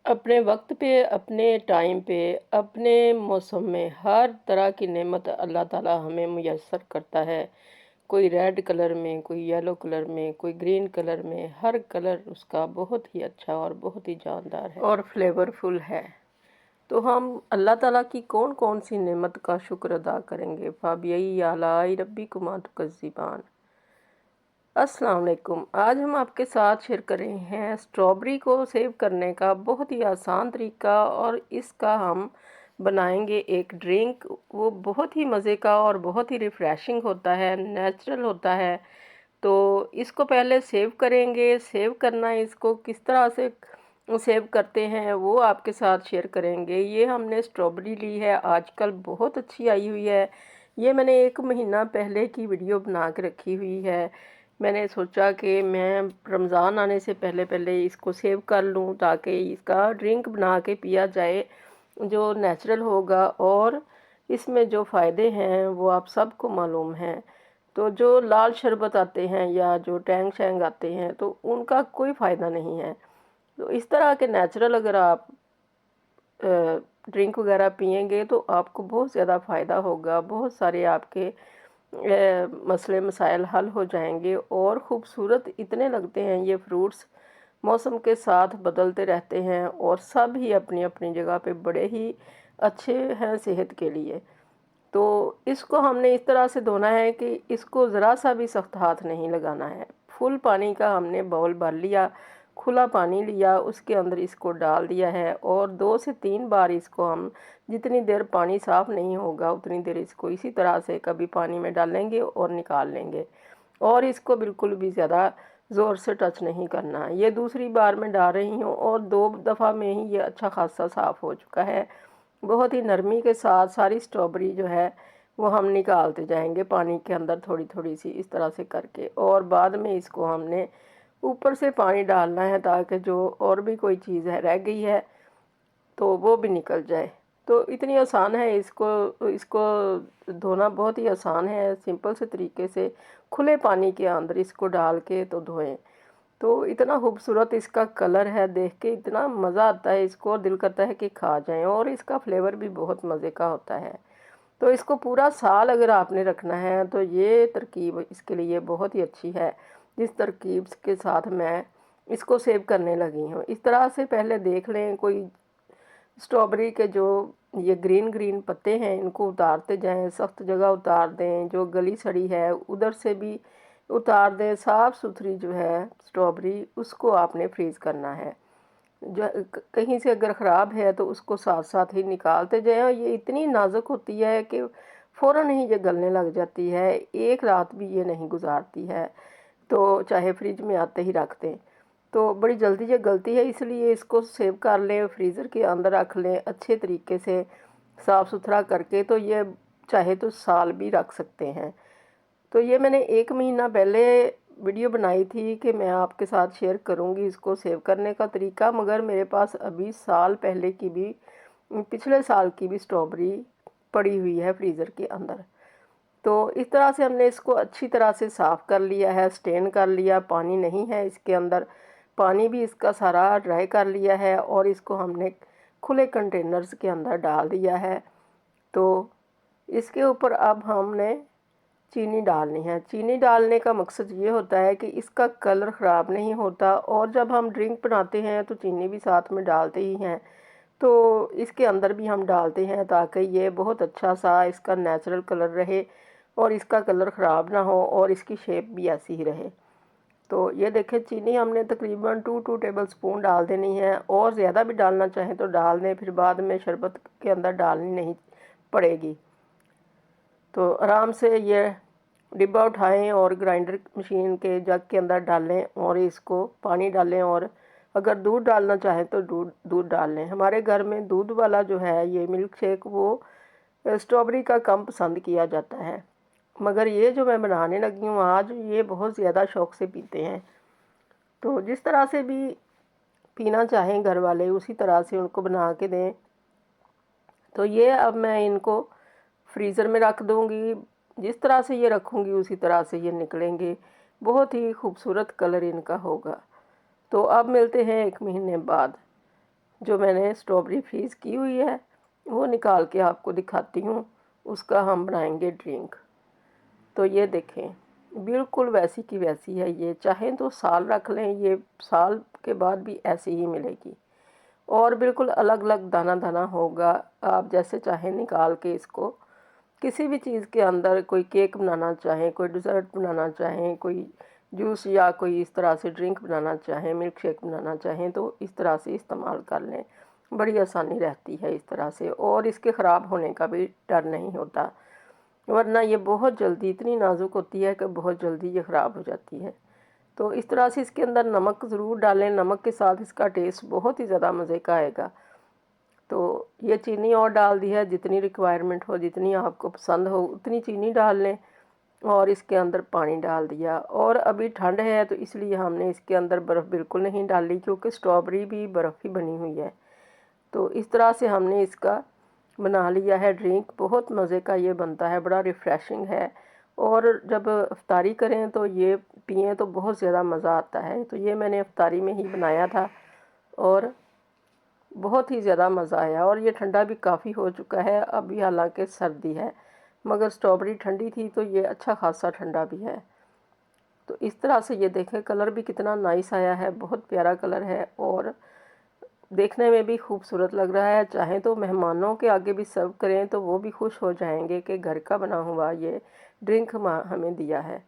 अपने वक्त पे, अपने टाइम पे, अपने मौसम में हर तरह की नेमत अल्लाह ताला हमें मुयस्सर करता है। कोई रेड कलर में, कोई येलो कलर में, कोई ग्रीन कलर में, हर कलर उसका बहुत ही अच्छा और बहुत ही जानदार है और फ्लेवरफुल है। तो हम अल्लाह ताला की कौन कौन सी नेमत का शुक्र अदा करेंगे। फाबियई आलाई रब्बी कुमा तुकज़्ज़िबान। अस्सलाम वालेकुम। आज हम आपके साथ शेयर कर रहे हैं स्ट्रॉबेरी को सेव करने का बहुत ही आसान तरीका, और इसका हम बनाएंगे एक ड्रिंक। वो बहुत ही मज़े का और बहुत ही रिफ़्रेशिंग होता है, नेचुरल होता है। तो इसको पहले सेव करेंगे। सेव करना, इसको किस तरह से सेव करते हैं वो आपके साथ शेयर करेंगे। ये हमने स्ट्रॉबेरी ली है, आजकल बहुत अच्छी आई हुई है। ये मैंने 1 महीना पहले की वीडियो बना के रखी हुई है। मैंने सोचा कि मैं रमज़ान आने से पहले पहले इसको सेव कर लूँ ताकि इसका ड्रिंक बना के पिया जाए, जो नेचुरल होगा और इसमें जो फ़ायदे हैं वो आप सबको मालूम हैं। तो जो लाल शरबत आते हैं या जो टैंग शैंग आते हैं तो उनका कोई फ़ायदा नहीं है। तो इस तरह के नेचुरल अगर आप ड्रिंक वगैरह पिएंगे तो आपको बहुत ज़्यादा फ़ायदा होगा। बहुत सारे आपके मसले मसाइल हल हो जाएंगे और ख़ूबसूरत इतने लगते हैं ये फ्रूट्स। मौसम के साथ बदलते रहते हैं और सब ही अपनी अपनी जगह पे बड़े ही अच्छे हैं सेहत के लिए। तो इसको हमने इस तरह से धोना है कि इसको ज़रा सा भी सख्त हाथ नहीं लगाना है। फुल पानी का हमने बाउल भर लिया, खुला पानी लिया, उसके अंदर इसको डाल दिया है और 2 से 3 बार इसको हम, जितनी देर पानी साफ़ नहीं होगा उतनी देर इसको इसी तरह से कभी पानी में डालेंगे और निकाल लेंगे। और इसको बिल्कुल भी ज़्यादा ज़ोर से टच नहीं करना। ये दूसरी बार मैं डाल रही हूँ और 2 दफ़ा में ही ये अच्छा खासा साफ़ हो चुका है। बहुत ही नरमी के साथ सारी स्ट्रॉबेरी जो है वो हम निकालते जाएंगे पानी के अंदर थोड़ी थोड़ी सी इस तरह से करके, और बाद में इसको हमने ऊपर से पानी डालना है ताकि जो और भी कोई चीज़ है रह गई है तो वो भी निकल जाए। तो इतनी आसान है, इसको इसको धोना बहुत ही आसान है। सिंपल से तरीके से खुले पानी के अंदर इसको डाल के तो धोएं। तो इतना खूबसूरत इसका कलर है, देख के इतना मज़ा आता है इसको, और दिल करता है कि खा जाएं। और इसका फ्लेवर भी बहुत मज़े का होता है। तो इसको पूरा साल अगर आपने रखना है तो ये तरकीब इसके लिए बहुत ही अच्छी है, जिस तरकीब के साथ मैं इसको सेव करने लगी हूँ। इस तरह से पहले देख लें, कोई स्ट्रॉबेरी के जो ये ग्रीन ग्रीन पत्ते हैं इनको उतारते जाएं, सख्त जगह उतार दें, जो गली सड़ी है उधर से भी उतार दें। साफ़ सुथरी जो है स्ट्रॉबेरी उसको आपने फ्रीज़ करना है। जो कहीं से अगर ख़राब है तो उसको साथ साथ ही निकालते जाएं। और ये इतनी नाजुक होती है कि फ़ौरन ही ये गलने लग जाती है, एक रात भी ये नहीं गुजारती है, तो चाहे फ्रिज में आते ही रख दें तो बड़ी जल्दी ये गलती है। इसलिए इसको सेव कर लें, फ्रीज़र के अंदर रख लें अच्छे तरीके से साफ़ सुथरा करके, तो ये चाहे तो साल भी रख सकते हैं। तो ये मैंने 1 महीना पहले वीडियो बनाई थी कि मैं आपके साथ शेयर करूंगी इसको सेव करने का तरीका, मगर मेरे पास अभी साल पहले की भी, पिछले साल की भी स्ट्रॉबेरी पड़ी हुई है फ्रीज़र के अंदर। तो इस तरह से हमने इसको अच्छी तरह से साफ़ कर लिया है, स्टेन कर लिया, पानी नहीं है इसके अंदर, पानी भी इसका सारा ड्राई कर लिया है और इसको हमने खुले कंटेनर्स के अंदर डाल दिया है। तो इसके ऊपर अब हमने चीनी डालनी है। चीनी डालने का मकसद ये होता है कि इसका कलर ख़राब नहीं होता, और जब हम ड्रिंक बनाते हैं तो चीनी भी साथ में डालते ही हैं, तो इसके अंदर भी हम डालते हैं ताकि ये बहुत अच्छा सा इसका नेचुरल कलर रहे और इसका कलर ख़राब ना हो और इसकी शेप भी ऐसी ही रहे। तो ये देखें, चीनी हमने तकरीबन 2 टेबल स्पून डाल देनी है, और ज़्यादा भी डालना चाहें तो डाल दें, फिर बाद में शरबत के अंदर डालनी नहीं पड़ेगी। तो आराम से ये डिब्बा उठाएं और ग्राइंडर मशीन के जग के अंदर डालें और इसको पानी डालें, और अगर दूध डालना चाहें तो दूध दूध डाल लें। हमारे घर में दूध वाला जो है ये मिल्क शेक वो स्ट्रॉबेरी का कम पसंद किया जाता है, मगर ये जो मैं बनाने लगी हूँ आज ये बहुत ज़्यादा शौक़ से पीते हैं। तो जिस तरह से भी पीना चाहें घर वाले उसी तरह से उनको बना के दें। तो ये अब मैं इनको फ्रीज़र में रख दूँगी, जिस तरह से ये रखूँगी उसी तरह से ये निकलेंगे, बहुत ही खूबसूरत कलर इनका होगा। तो अब मिलते हैं 1 महीने बाद, जो मैंने स्ट्रॉबेरी फ्रीज़ की हुई है वो निकाल के आपको दिखाती हूँ, उसका हम बनाएंगे ड्रिंक। तो ये देखें, बिल्कुल वैसी की वैसी है ये, चाहें तो साल रख लें, ये साल के बाद भी ऐसी ही मिलेगी। और बिल्कुल अलग अलग दाना दाना होगा। आप जैसे चाहें निकाल के इसको किसी भी चीज़ के अंदर, कोई केक बनाना चाहें, कोई डिज़र्ट बनाना चाहें, कोई जूस या कोई इस तरह से ड्रिंक बनाना चाहें, मिल्क शेक बनाना चाहें, तो इस तरह से इस्तेमाल कर लें। बड़ी आसानी रहती है इस तरह से, और इसके ख़राब होने का भी डर नहीं होता, वरना ये बहुत जल्दी इतनी नाजुक होती है कि बहुत जल्दी ये ख़राब हो जाती है। तो इस तरह से इसके अंदर नमक ज़रूर डालें, नमक के साथ इसका टेस्ट बहुत ही ज़्यादा मज़े का आएगा। तो ये चीनी और डाल दी है, जितनी रिक्वायरमेंट हो, जितनी आपको पसंद हो उतनी चीनी डाल लें। और इसके अंदर पानी डाल दिया, और अभी ठंड है तो इसलिए हमने इसके अंदर बर्फ़ बिल्कुल नहीं डाली, क्योंकि स्ट्रॉबेरी भी बर्फ़ ही बनी हुई है। तो इस तरह से हमने इसका बना लिया है ड्रिंक। बहुत मज़े का ये बनता है, बड़ा रिफ़्रेशिंग है, और जब इफ्तारी करें तो ये पिएं तो बहुत ज़्यादा मज़ा आता है। तो ये मैंने इफ्तारी में ही बनाया था और बहुत ही ज़्यादा मज़ा आया। और ये ठंडा भी काफ़ी हो चुका है अभी, हालांकि सर्दी है, मगर स्ट्रॉबेरी ठंडी थी तो ये अच्छा खासा ठंडा भी है। तो इस तरह से ये देखें, कलर भी कितना नाइस आया है, बहुत प्यारा कलर है और देखने में भी खूबसूरत लग रहा है। चाहें तो मेहमानों के आगे भी सर्व करें तो वो भी खुश हो जाएंगे कि घर का बना हुआ ये ड्रिंक हमें दिया है।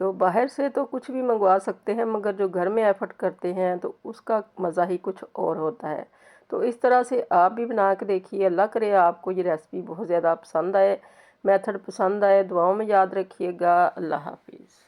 तो बाहर से तो कुछ भी मंगवा सकते हैं, मगर जो घर में एफर्ट करते हैं तो उसका मज़ा ही कुछ और होता है। तो इस तरह से आप भी बना के देखिए। अल्लाह करे आपको ये रेसिपी बहुत ज़्यादा पसंद आए, मेथड पसंद आए। दुआओं में याद रखिएगा। अल्लाह हाफिज़।